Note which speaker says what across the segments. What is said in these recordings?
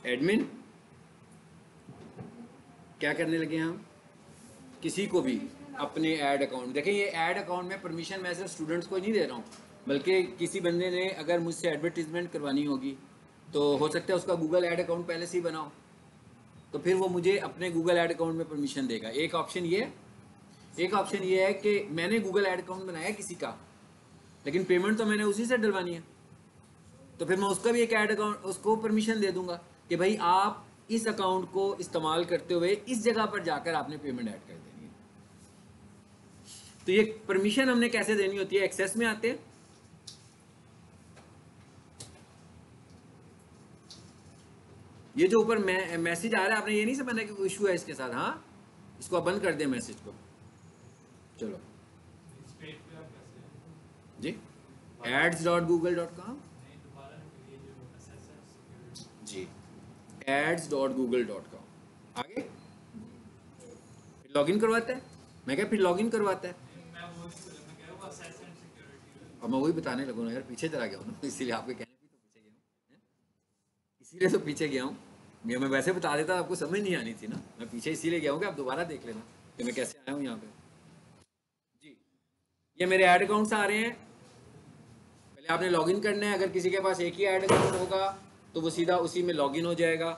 Speaker 1: Admin क्या करने लगे हैं हम? किसी को भी अपने ऐड अकाउंट, देखें ये ऐड अकाउंट में परमिशन मैं सिर्फ स्टूडेंट्स को ही नहीं दे रहा हूँ, बल्कि किसी बंदे ने अगर मुझसे एडवर्टीजमेंट करवानी होगी तो हो सकता है उसका गूगल ऐड अकाउंट पहले से ही बना हो, तो फिर वो मुझे अपने गूगल ऐड अकाउंट में परमिशन देगा। एक ऑप्शन ये है कि मैंने गूगल ऐड अकाउंट बनाया किसी का, लेकिन पेमेंट तो मैंने उसी से डलवानी है, तो फिर मैं उसका भी एक ऐड अकाउंट उसको परमिशन दे दूंगा कि भाई आप इस अकाउंट को इस्तेमाल करते हुए इस जगह पर जाकर आपने पेमेंट ऐड कर देनी है। तो ये परमिशन हमने कैसे देनी होती है? एक्सेस में आते हैं, ये जो ऊपर मैसेज आ रहा है, आपने ये नहीं समझना कि कोई इशू है इसके साथ। हाँ, इसको आप बंद कर दें मैसेज को। चलो जी, ads.google.com जी, ads.google.com आगे फिर लॉगिन करवाता है। मैं क्या फिर लॉगिन करवाता है, और मैं वही बताने लगूँ ना यार, पीछे चला गया हूँ ना, इसीलिए आपके कहने भी तो पीछे गया हूँ, इसीलिए तो पीछे गया हूँ। मैं वैसे बता देता आपको समझ नहीं आनी थी ना, मैं पीछे इसीलिए गया हूँ कि आप दोबारा देख लेना कि मैं कैसे आया हूँ यहाँ पे। जी, ये मेरे ऐड अकाउंट्स आ रहे हैं। पहले आपने लॉगिन करना है, अगर किसी के पास एक ही ऐड अकाउंट होगा तो वो सीधा उसी में लॉगिन हो जाएगा।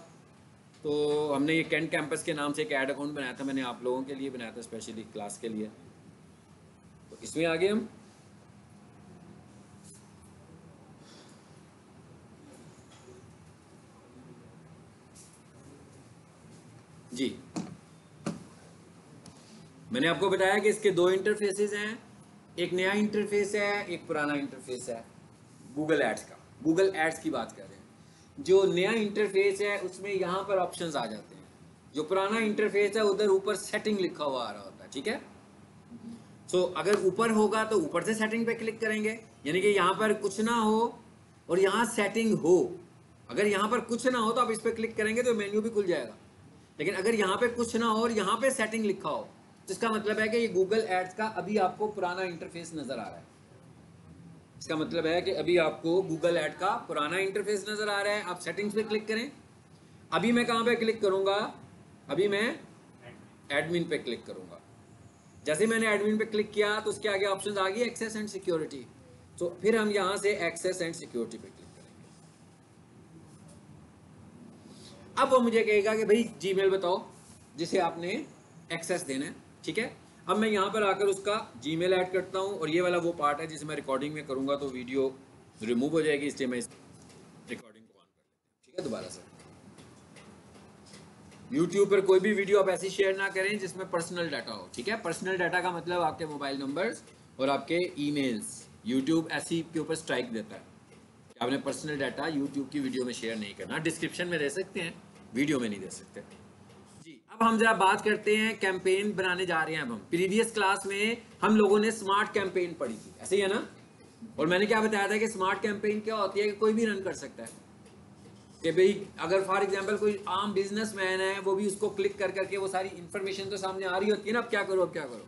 Speaker 1: तो हमने ये कैंट कैंपस के नाम से एक ऐड अकाउंट बनाया था, मैंने आप लोगों के लिए बनाया था स्पेशली क्लास के लिए। तो इसमें आगे हम जी, मैंने आपको बताया कि इसके दो इंटरफेसेस हैं, एक नया इंटरफेस है, एक पुराना इंटरफेस है गूगल एड्स का। गूगल एड्स की बात कर रहे हैं। जो नया इंटरफेस है उसमें यहाँ पर ऑप्शंस आ जाते हैं, जो पुराना इंटरफेस है उधर ऊपर सेटिंग लिखा हुआ आ रहा होता है, ठीक है। सो अगर ऊपर होगा तो ऊपर से सेटिंग पे क्लिक करेंगे, यानी कि यहाँ पर कुछ ना हो और यहाँ सेटिंग हो। अगर यहाँ पर कुछ ना हो तो आप इस पर क्लिक करेंगे तो मेन्यू भी खुल जाएगा, लेकिन अगर यहाँ पे कुछ ना हो और यहाँ पे सेटिंग लिखा हो तो इसका मतलब है कि ये गूगल एड्स का अभी आपको पुराना इंटरफेस नजर आ रहा है। इसका मतलब है कि अभी आपको गूगल ऐड का पुराना इंटरफेस नजर आ रहा है। आप सेटिंग्स पे क्लिक करें। अभी मैं कहाँ पे क्लिक करूंगा? अभी मैं एडमिन पे क्लिक करूंगा। जैसे मैंने एडमिन पे क्लिक किया तो उसके आगे ऑप्शंस आ गई एक्सेस एंड सिक्योरिटी। तो फिर हम यहाँ से एक्सेस एंड सिक्योरिटी पे क्लिक करेंगे। अब वो मुझे कहेगा कि भाई जीमेल बताओ जिसे आपने एक्सेस देना है, ठीक है। अब मैं यहाँ पर आकर उसका जीमेल ऐड करता हूँ, और ये वाला वो पार्ट है जिसे मैं रिकॉर्डिंग में करूँगा तो वीडियो रिमूव हो जाएगी, इसलिए मैं इस रिकॉर्डिंग को ऑन कर लेता हूँ, ठीक है। दोबारा से YouTube पर कोई भी वीडियो आप ऐसी शेयर ना करें जिसमें पर्सनल डाटा हो, ठीक है। पर्सनल डाटा का मतलब आपके मोबाइल नंबर्स और आपके ईमेल्स। YouTube ऐसी के ऊपर स्ट्राइक देता है कि आपने पर्सनल डाटा YouTube की वीडियो में शेयर नहीं करना। डिस्क्रिप्शन में दे सकते हैं, वीडियो में नहीं दे सकते जी। अब हम जरा बात करते हैं, कैंपेन बनाने जा रहे हैं। अब हम प्रीवियस क्लास में हम लोगों ने स्मार्ट कैंपेन पढ़ी थी, ऐसे ही है ना। और मैंने क्या बताया था कि स्मार्ट कैंपेन क्या होती है कि कोई भी रन कर सकता है, कि भाई अगर फॉर एग्जांपल कोई आम बिजनेसमैन है, वो भी उसको क्लिक कर करके वो सारी इंफॉर्मेशन तो सामने आ रही होती है ना, अब क्या करो अब क्या करो।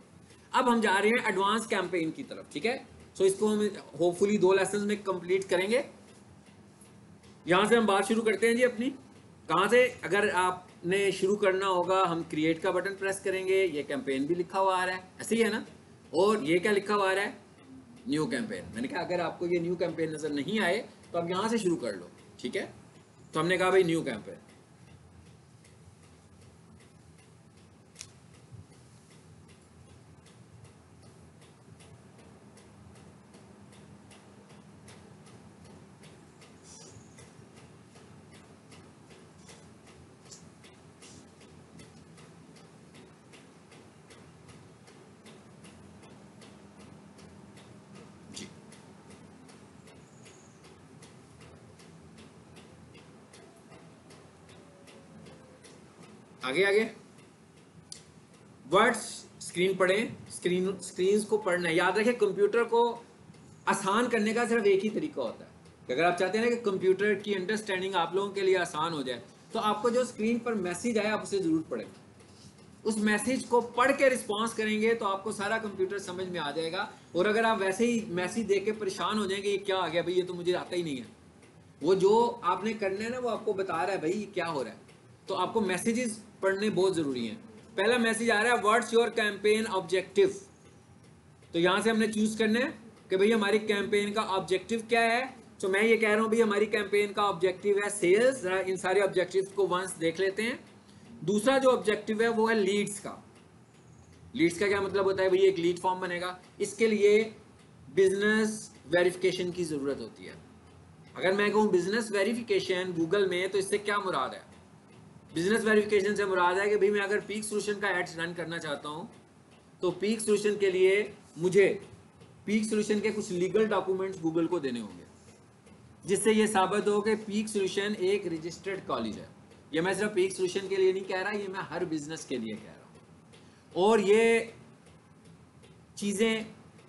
Speaker 1: अब हम जा रहे हैं एडवांस कैंपेन की तरफ, ठीक है। सो इसको हम होपफुली 2 लेसन में कंप्लीट करेंगे। यहां से हम बात शुरू करते हैं जी अपनी। कहां से? अगर आपने शुरू करना होगा, हम क्रिएट का बटन प्रेस करेंगे, ये कैंपेन भी लिखा हुआ आ रहा है, ऐसे ही है ना। और ये क्या लिखा हुआ आ रहा है? New campaign. मैंने कहा अगर आपको ये न्यू कैंपेन नजर नहीं आए तो आप यहां से शुरू कर लो, ठीक है। तो हमने कहा भाई न्यू कैंपेन। जी, आगे आगे वर्ड्स स्क्रीन पढ़ें, स्क्रीन को पढ़ना है। याद रखें कंप्यूटर को आसान करने का सिर्फ एक ही तरीका होता है कि अगर आप चाहते हैं ना कि कंप्यूटर की अंडरस्टैंडिंग आप लोगों के लिए आसान हो जाए, तो आपको जो स्क्रीन पर मैसेज आए आप उसे जरूर पढ़ें। उस मैसेज को पढ़ के रिस्पॉन्स करेंगे तो आपको सारा कंप्यूटर समझ में आ जाएगा। और अगर आप वैसे ही मैसेज देख के परेशान हो जाएंगे ये क्या आ गया भाई, ये तो मुझे आता ही नहीं है, वो जो आपने करना है ना वो आपको बता रहा है भाई ये क्या हो रहा है। तो आपको मैसेजेस पढ़ने बहुत जरूरी हैं। पहला मैसेज आ रहा है व्हाट्स योर कैंपेन ऑब्जेक्टिव। तो यहां से हमने चूज करना है कि भाई हमारी कैंपेन का ऑब्जेक्टिव क्या है। तो मैं ये कह रहा हूं भाई हमारी कैंपेन का ऑब्जेक्टिव है सेल्स। इन सारे ऑब्जेक्टिव्स को वंस देख लेते हैं। दूसरा जो ऑब्जेक्टिव है वो है लीड्स का। लीड्स का क्या मतलब होता है भाई, एक लीड फॉर्म बनेगा, इसके लिए बिजनेस वेरिफिकेशन की जरूरत होती है। अगर मैं कहूं बिजनेस वेरिफिकेशन गूगल में, तो इससे क्या मुराद है? बिजनेस वेरिफिकेशन से मुराद है कि भाई मैं अगर पीक सोल्यूशन का एड्स रन करना चाहता हूं, तो पीक सोल्यूशन के लिए मुझे पीक सोल्यूशन के कुछ लीगल डॉक्यूमेंट्स गूगल को देने होंगे, जिससे ये साबित हो कि पीक सोल्यूशन एक रजिस्टर्ड कॉलेज है। ये मैं सिर्फ पीक सोल्यूशन के लिए नहीं कह रहा, ये मैं हर बिजनेस के लिए कह रहा हूं। और ये चीजें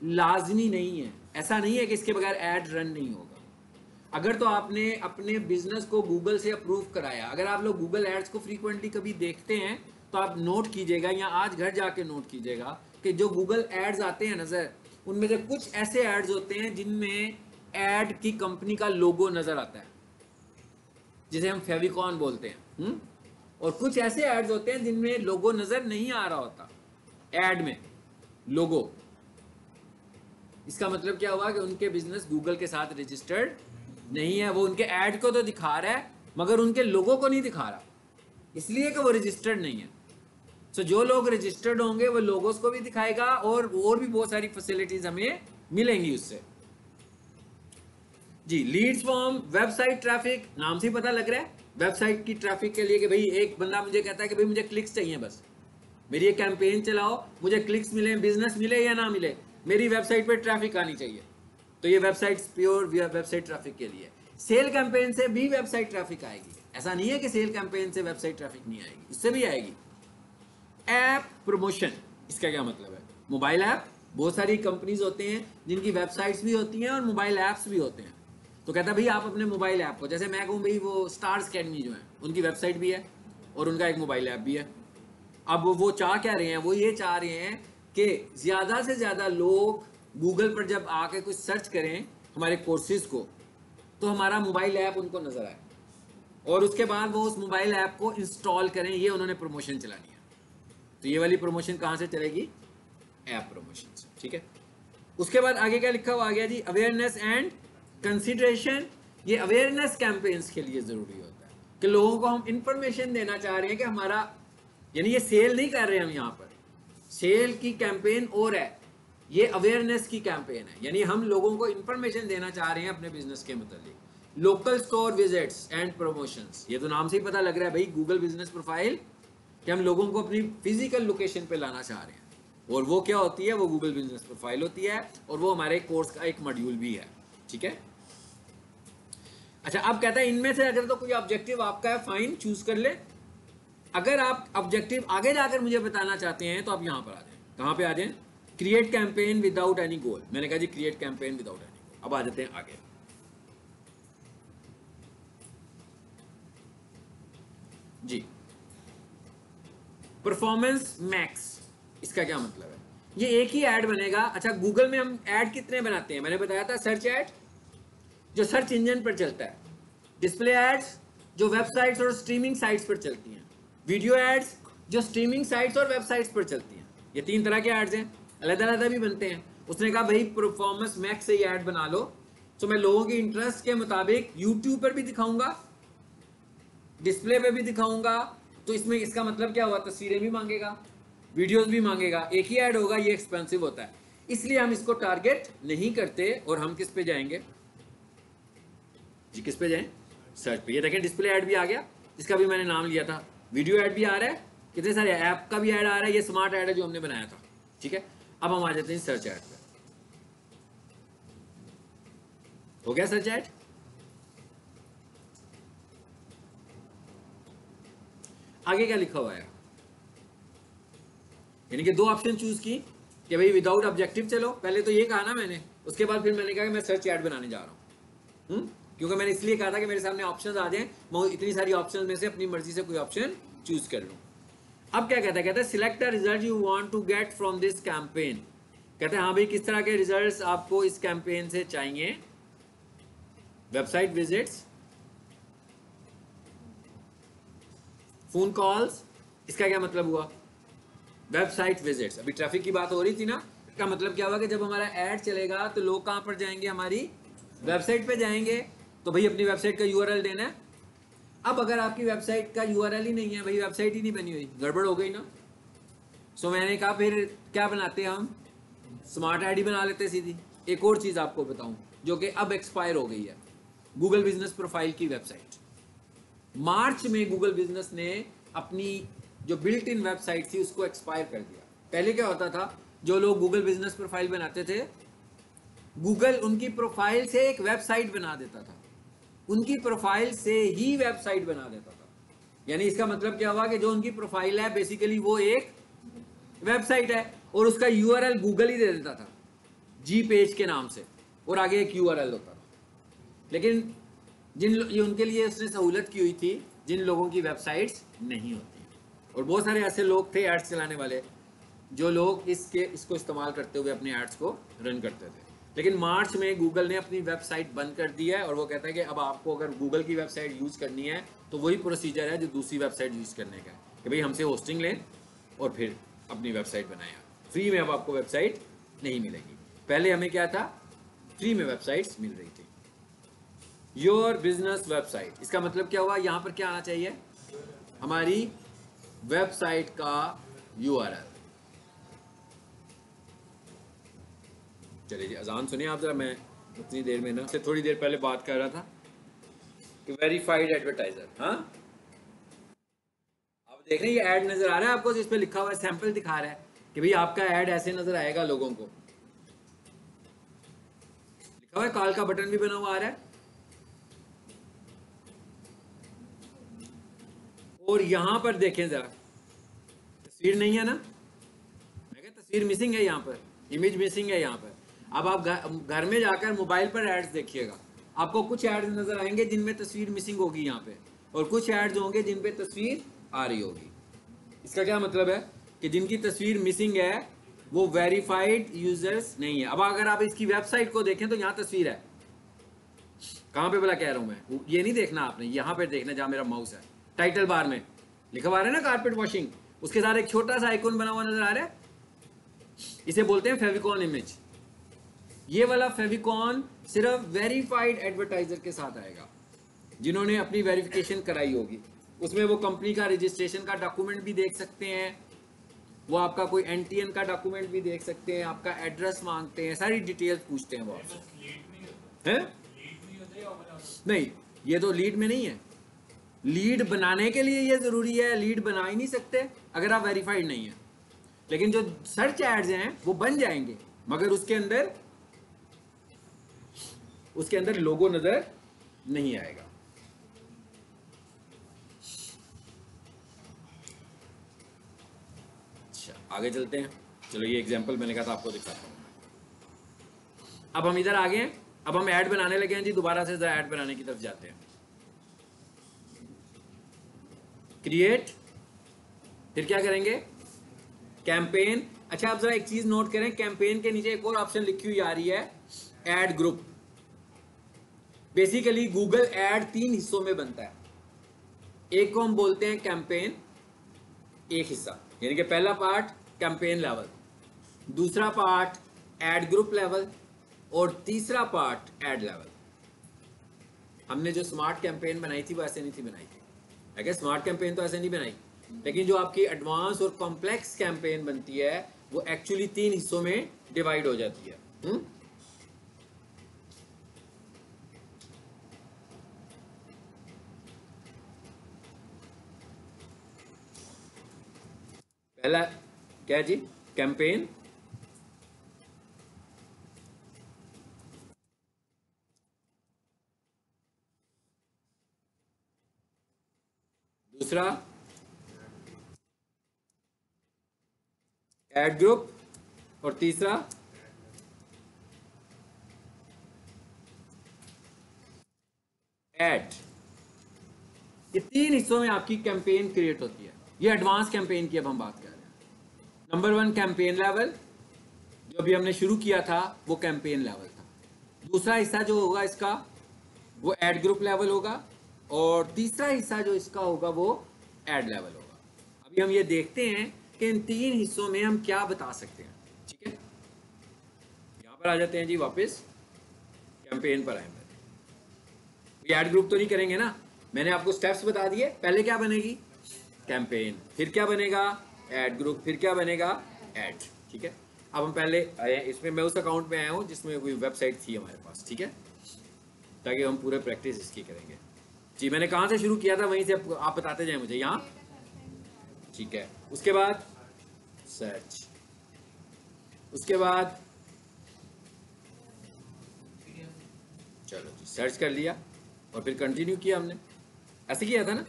Speaker 1: लाजमी नहीं है, ऐसा नहीं है कि इसके बगैर एड रन नहीं होगा। अगर तो आपने अपने बिजनेस को गूगल से अप्रूव कराया, अगर आप लोग गूगल एड्स को फ्रीक्वेंटली कभी देखते हैं तो आप नोट कीजिएगा या आज घर जाके नोट कीजिएगा कि जो गूगल एड्स आते हैं नजर, उनमें से कुछ ऐसे एड्स होते हैं जिनमें एड की कंपनी का लोगो नजर आता है, जिसे हम फेविकॉन बोलते हैं। और कुछ ऐसे एड्स होते हैं जिनमें लोगो नजर नहीं आ रहा होता, एड में लोगो। इसका मतलब क्या हुआ कि उनके बिजनेस गूगल के साथ रजिस्टर्ड नहीं है। वो उनके ऐड को तो दिखा रहा है मगर उनके लोगों को नहीं दिखा रहा, इसलिए कि वो रजिस्टर्ड नहीं है। तो जो लोग रजिस्टर्ड होंगे वो लोगोस को भी दिखाएगा और भी बहुत सारी फैसिलिटीज हमें मिलेंगी उससे। जी, लीड्स फॉर्म, वेबसाइट ट्रैफिक, नाम से पता लग रहा है वेबसाइट की ट्रैफिक के लिए कि भाई एक बंदा मुझे कहता है कि भाई मुझे क्लिक्स चाहिए, बस मेरी एक कैंपेन चलाओ, मुझे क्लिक्स मिले, बिजनेस मिले या ना मिले, मेरी वेबसाइट पे ट्रैफिक आनी चाहिए। तो ये वेबसाइट प्योर वेबसाइट ट्रैफिक के लिए। सेल कैंपेन से भी वेबसाइट ट्रैफिक आएगी, ऐसा नहीं है कि सेल कैंपेन से वेबसाइट ट्रैफिक नहीं आएगी, इससे भी आएगी। ऐप प्रमोशन, इसका क्या मतलब है? मोबाइल ऐप, बहुत सारी कंपनीज होते हैं जिनकी वेबसाइट्स भी होती हैं और मोबाइल ऐप्स भी होते हैं। तो कहता है भाई आप अपने मोबाइल ऐप को, जैसे मैं कहूँ भाई वो स्टार्स अकेडमी जो है उनकी वेबसाइट भी है और उनका एक मोबाइल ऐप भी है। अब वो चाह क्या रहे हैं? वो ये चाह रहे हैं कि ज्यादा से ज्यादा लोग गूगल पर जब आके कुछ सर्च करें हमारे कोर्सेज को, तो हमारा मोबाइल ऐप उनको नजर आए और उसके बाद वो उस मोबाइल ऐप को इंस्टॉल करें। ये उन्होंने प्रमोशन चलानी है। तो ये वाली प्रमोशन कहां से चलेगी? ऐप प्रमोशन से, ठीक है। उसके बाद आगे क्या लिखा हुआ आ गया जी, अवेयरनेस एंड कंसिडरेशन। ये अवेयरनेस कैंपेन्स के लिए जरूरी होता है कि लोगों को हम इंफॉर्मेशन देना चाह रहे हैं कि हमारा, यानी ये सेल नहीं कर रहे हम यहाँ पर, सेल की कैंपेन और है, ये अवेयरनेस की कैंपेन है, यानी हम लोगों को इंफॉर्मेशन देना चाह रहे हैं अपने बिजनेस के मुतालिक। Local store visits and promotions, ये तो नाम से ही पता लग रहा है भाई गूगल बिजनेस प्रोफाइल, कि हम लोगों को अपनी फिजिकल लोकेशन पे लाना चाह रहे हैं। और वो क्या होती है? वो गूगल बिजनेस प्रोफाइल होती है और वो हमारे कोर्स का एक मॉड्यूल भी है, ठीक है। अच्छा, अब कहता है इनमें से अगर तो कोई ऑब्जेक्टिव आपका है, फाइन, चूज कर ले। अगर आप ऑब्जेक्टिव आगे जाकर मुझे बताना चाहते हैं तो आप यहां पर आ जाएं। कहां पे आ जाएं? Create campaign without any goal. मैंने कहा जी create campaign without any goal. अब आ जाते हैं आगे। जी, परफॉर्मेंस मैक्स, इसका क्या मतलब है? ये एक ही ऐड बनेगा। अच्छा, गूगल में हम ऐड कितने बनाते हैं? मैंने बताया था सर्च ऐड जो सर्च इंजन पर चलता है, डिस्प्ले एड्स जो वेबसाइट्स और स्ट्रीमिंग साइट्स पर चलती हैं, वीडियो एड्स जो स्ट्रीमिंग साइट्स और वेबसाइट्स पर चलती हैं। ये तीन तरह के एड्स हैं, अलग-अलग भी बनते हैं। उसने कहा भाई परफॉर्मेंस मैक्स से ये ऐड बना लो, तो मैं लोगों के इंटरेस्ट के मुताबिक यूट्यूब पर भी दिखाऊंगा, डिस्प्ले पे भी दिखाऊंगा। तो इसमें इसका मतलब क्या हुआ? तस्वीरें भी मांगेगा, वीडियोस भी मांगेगा, एक ही ऐड होगा, ये एक्सपेंसिव होता है, इसलिए हम इसको टारगेट नहीं करते। और हम किस पे जाएंगे जी? किस पे जाएं? सर्च पे। ये देखें डिस्प्ले ऐड भी आ गया, जिसका भी मैंने नाम लिया था, वीडियो ऐड भी आ रहा है, कितने सारे ऐप का भी ऐड आ रहा है, ये स्मार्ट ऐड है जो हमने बनाया था, ठीक है। अब हम आ जाते हैं सर्च ऐड पे। हो गया सर्च ऐड? आगे क्या लिखा हुआ है? यानी कि दो ऑप्शन चूज की कि भाई विदाउट ऑब्जेक्टिव चलो, पहले तो ये कहा ना मैंने, उसके बाद फिर मैंने कहा कि मैं सर्च ऐड बनाने जा रहा हूं। क्योंकि मैंने इसलिए कहा था कि मेरे सामने ऑप्शंस आ जाएं, मैं इतनी सारी ऑप्शंस में से अपनी मर्जी से कोई ऑप्शन चूज कर लूं। अब क्या कहता है? कहता है select the result you want to get from this campaign. कहते हैं हाँ भाई किस तरह के रिजल्ट्स आपको इस कैंपेन से चाहिए? वेबसाइट विजिट्स, फोन कॉल्स, इसका क्या मतलब हुआ? वेबसाइट विजिट्स, अभी ट्रैफिक की बात हो रही थी ना, इसका मतलब क्या हुआ कि जब हमारा ऐड चलेगा तो लोग कहाँ पर जाएंगे? हमारी वेबसाइट पे जाएंगे। तो भाई अपनी वेबसाइट का यूआरएल देना है। अब अगर आपकी वेबसाइट का यूआरएल ही नहीं है, भाई वेबसाइट ही नहीं बनी हुई, गड़बड़ हो गई ना। सो मैंने कहा फिर क्या बनाते हैं हम? स्मार्ट आईडी बना लेते सीधी। एक और चीज़ आपको बताऊं जो कि अब एक्सपायर हो गई है, गूगल बिजनेस प्रोफाइल की वेबसाइट। मार्च में गूगल बिजनेस ने अपनी जो बिल्ट इन वेबसाइट थी उसको एक्सपायर कर दिया। पहले क्या होता था, जो लोग गूगल बिजनेस प्रोफाइल बनाते थे, गूगल उनकी प्रोफाइल से एक वेबसाइट बना देता था, उनकी प्रोफाइल से ही वेबसाइट बना देता था। यानी इसका मतलब क्या हुआ कि जो उनकी प्रोफाइल है बेसिकली वो एक वेबसाइट है और उसका यूआरएल गूगल ही दे देता था जी पेज के नाम से, और आगे एक यूआरएल होता था। लेकिन ये उनके लिए उसने सहूलत की हुई थी जिन लोगों की वेबसाइट्स नहीं होती। और बहुत सारे ऐसे लोग थे एड्स चलाने वाले, जो लोग इसको इस्तेमाल करते हुए अपने एड्स को रन करते थे। लेकिन मार्च में गूगल ने अपनी वेबसाइट बंद कर दी है और वो कहता है कि अब आपको अगर गूगल की वेबसाइट यूज़ करनी है तो वही प्रोसीजर है जो दूसरी वेबसाइट यूज़ करने का है, कि भाई हमसे होस्टिंग लें और फिर अपनी वेबसाइट बनाएं। फ्री में अब आपको वेबसाइट नहीं मिलेगी। पहले हमें क्या था, फ्री में वेबसाइट्स मिल रही थी। योर बिजनेस वेबसाइट, इसका मतलब क्या हुआ? यहाँ पर क्या आना चाहिए? हमारी वेबसाइट का यूआरएल। चलिए जी, अजान सुनिए आप जरा। मैं उतनी देर में ना से थोड़ी देर पहले बात कर रहा था कि वेरीफाइड एडवर्टाइजर। हाँ, आप देख रहे हैं ये ऐड नजर आ रहा है आपको, इस पे लिखा हुआ है, सैंपल दिखा रहा है कि भाई आपका ऐड ऐसे नजर आएगा लोगों को। लिखा हुआ है, कॉल का बटन भी बना हुआ आ रहा है। और यहां पर देखें जरा, तस्वीर नहीं है ना, मैं कह तस्वीर मिसिंग है यहाँ पर, इमेज मिसिंग है यहाँ पर। अब आप घर में जाकर मोबाइल पर एड्स देखिएगा, आपको कुछ एड्स नजर आएंगे जिनमें तस्वीर मिसिंग होगी यहाँ पे, और कुछ एड्स होंगे जिन पे तस्वीर आ रही होगी। इसका क्या मतलब है कि जिनकी तस्वीर मिसिंग है वो वेरीफाइड यूजर्स नहीं है। अब अगर आप इसकी वेबसाइट को देखें तो यहाँ तस्वीर है, कहाँ पे भला कह रहा हूँ मैं, ये नहीं देखना आपने, यहाँ पे देखना जहाँ मेरा माउस है। टाइटल बार में लिखा हुआ है ना कारपेट वॉशिंग, उसके साथ एक छोटा सा आइकॉन बना हुआ नजर आ रहा है, इसे बोलते हैं फेविकॉन इमेज। ये वाला फेविकॉन सिर्फ वेरीफाइड एडवर्टाइजर के साथ आएगा, जिन्होंने अपनी वेरिफिकेशन कराई होगी। उसमें वो कंपनी का रजिस्ट्रेशन का डॉक्यूमेंट भी देख सकते हैं, वो आपका कोई एनटीएन का डॉक्यूमेंट भी देख सकते हैं, आपका एड्रेस मांगते हैं, सारी डिटेल्स पूछते हैं वो आपसे। हैं? नहीं, ये तो लीड में नहीं है। लीड बनाने के लिए ये जरूरी है, लीड बना ही नहीं सकते अगर आप वेरीफाइड नहीं है। लेकिन जो सर्च एड्स हैं वो बन जाएंगे, मगर उसके अंदर लोगो नजर नहीं आएगा। अच्छा, आगे चलते हैं। चलो, ये एग्जांपल मैंने कहा था आपको दिखाता हूं। अब हम इधर आ गए हैं, अब हम ऐड बनाने लगे हैं जी। दोबारा से जरा ऐड बनाने की तरफ जाते हैं। क्रिएट, फिर क्या करेंगे? कैंपेन। अच्छा, आप जरा एक चीज नोट करें, कैंपेन के नीचे एक और ऑप्शन लिखी हुई आ रही है, add group. Basically Google add 3 हिस्सों में बनता है। एक को हम बोलते हैं कैंपेन, एक हिस्सा, यानी कि पहला पार्ट कैंपेन लेवल, दूसरा पार्ट ऐड ग्रुप लेवल, और तीसरा पार्ट ऐड लेवल। हमने जो स्मार्ट कैंपेन बनाई थी वो ऐसे नहीं थी बनाई थी, अगर स्मार्ट कैंपेन तो ऐसे नहीं बनाई, लेकिन जो आपकी एडवांस और कॉम्प्लेक्स कैंपेन बनती है वो एक्चुअली 3 हिस्सों में डिवाइड हो जाती है। पहला क्या जी? कैंपेन। दूसरा ऐड ग्रुप, और तीसरा ऐड। ये 3 हिस्सों में आपकी कैंपेन क्रिएट होती है। ये एडवांस कैंपेन की अब हम बात कर रहे हैं। नंबर 1 कैंपेन लेवल, जो अभी हमने शुरू किया था वो कैंपेन लेवल था। दूसरा हिस्सा जो होगा इसका वो ऐड ग्रुप लेवल होगा, और तीसरा हिस्सा जो इसका होगा वो ऐड लेवल होगा। अभी हम ये देखते हैं कि इन 3 हिस्सों में हम क्या बता सकते हैं। ठीक है, यहाँ पर आ जाते हैं जी, वापस कैंपेन पर आए। ये ऐड ग्रुप तो नहीं करेंगे ना, मैंने आपको स्टेप्स बता दिए। पहले क्या बनेगी, कैंपेन, फिर क्या बनेगा, ऐड ग्रुप, फिर क्या बनेगा, ऐड। ठीक है, अब हम पहले आए इसमें, मैं उस अकाउंट में आया हूँ जिसमें कोई वेबसाइट थी हमारे पास। ठीक है, ताकि हम पूरे प्रैक्टिस इसकी करेंगे। जी, मैंने कहाँ से शुरू किया था वहीं से आप बताते जाए मुझे, यहाँ। ठीक है, उसके बाद सर्च, उसके बाद चलो जी सर्च कर लिया और फिर कंटिन्यू किया हमने, ऐसे किया था ना।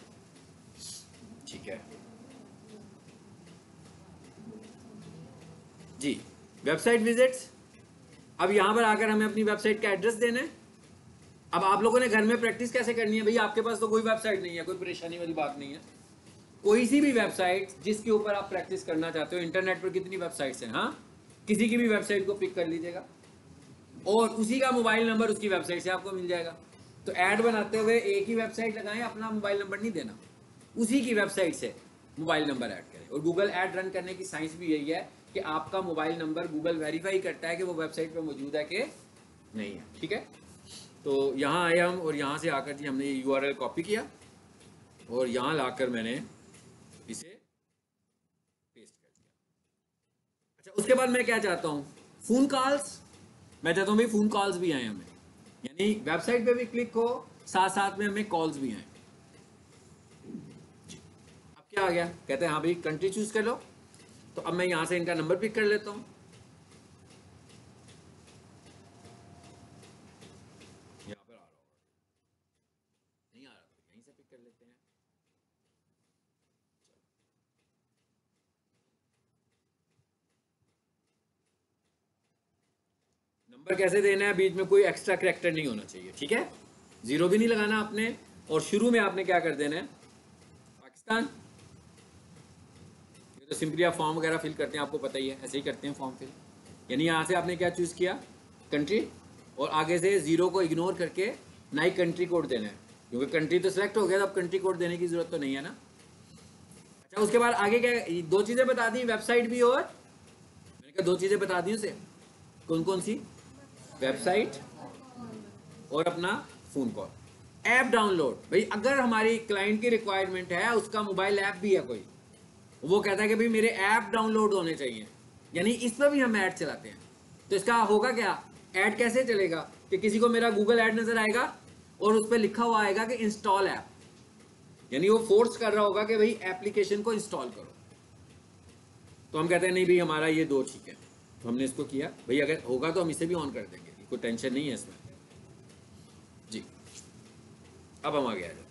Speaker 1: ठीक है जी, वेबसाइट विजिट्स। अब यहाँ पर आकर हमें अपनी वेबसाइट का एड्रेस देना है। अब आप लोगों ने घर में प्रैक्टिस कैसे करनी है भैया, आपके पास तो कोई वेबसाइट नहीं है, कोई परेशानी वाली बात नहीं है। कोई सी भी वेबसाइट जिसके ऊपर आप प्रैक्टिस करना चाहते हो, इंटरनेट पर कितनी वेबसाइट्स हैं, हाँ, किसी की भी वेबसाइट को पिक कर लीजिएगा और उसी का मोबाइल नंबर उसकी वेबसाइट से आपको मिल जाएगा। तो ऐड बनाते हुए एक ही वेबसाइट लगाएं, अपना मोबाइल नंबर नहीं देना, उसी की वेबसाइट से मोबाइल नंबर ऐड करें। और गूगल ऐड रन करने की साइंस भी यही है कि आपका मोबाइल नंबर गूगल वेरीफाई करता है कि वो वेबसाइट पे मौजूद है कि नहीं है। ठीक है, तो यहाँ आए हम और यहाँ से आकर जी हमने ये URL कॉपी किया और यहाँ लाकर मैंने इसे पेस्ट कर दिया। अच्छा, उसके बाद मैं क्या चाहता हूँ, फ़ोन कॉल्स। मैं चाहता हूँ भाई फ़ोन कॉल्स भी आए हमें, यानी वेबसाइट पे भी क्लिक हो, साथ साथ में हमें कॉल्स भी आए। अब क्या आ गया, कहते हैं हाँ भाई कंट्री चूज कर लो। तो अब मैं यहाँ से इनका नंबर पिक कर लेता हूँ। यहाँ पर आ रहा होगा, नहीं आ रहा तो यहीं से पिक कर लेते हैं। नंबर कैसे देना है, बीच में कोई एक्स्ट्रा कैरेक्टर नहीं होना चाहिए। ठीक है, 0 भी नहीं लगाना आपने, और शुरू में आपने क्या कर देना है, पाकिस्तान। ये तो सिंपली आप फॉर्म वगैरह फिल करते हैं, आपको पता ही है, ऐसे ही करते हैं फॉर्म फिल। यानी यहाँ से आपने क्या चूज़ किया, कंट्री, और आगे से 0 को इग्नोर करके नई कंट्री कोड देना है, क्योंकि कंट्री तो सिलेक्ट हो गया, तो अब कंट्री कोड देने की जरूरत तो नहीं है ना। अच्छा, उसके बाद आगे क्या, 2 चीज़ें बता दी, वेबसाइट भी और मैंने कहा 2 चीज़ें बता दी उसे, कौन कौन सी, वेबसाइट और अपना फ़ोन कॉल। ऐप डाउनलोड, भाई अगर हमारी क्लाइंट की रिक्वायरमेंट है, उसका मोबाइल ऐप भी है कोई, वो कहता है कि भाई मेरे ऐप डाउनलोड होने चाहिए, यानी इस पर भी हम ऐड चलाते हैं। तो इसका होगा क्या, ऐड कैसे चलेगा कि किसी को मेरा गूगल ऐड नजर आएगा और उस पर लिखा हुआ आएगा कि इंस्टॉल ऐप, यानी वो फोर्स कर रहा होगा कि भाई एप्लीकेशन को इंस्टॉल करो। तो हम कहते हैं नहीं भाई हमारा ये 2 ठीक है, तो हमने इसको किया। भाई अगर होगा तो हम इसे भी ऑन कर देंगे, कोई टेंशन नहीं है इसमें जी। अब हम आगे आ जाते हैं।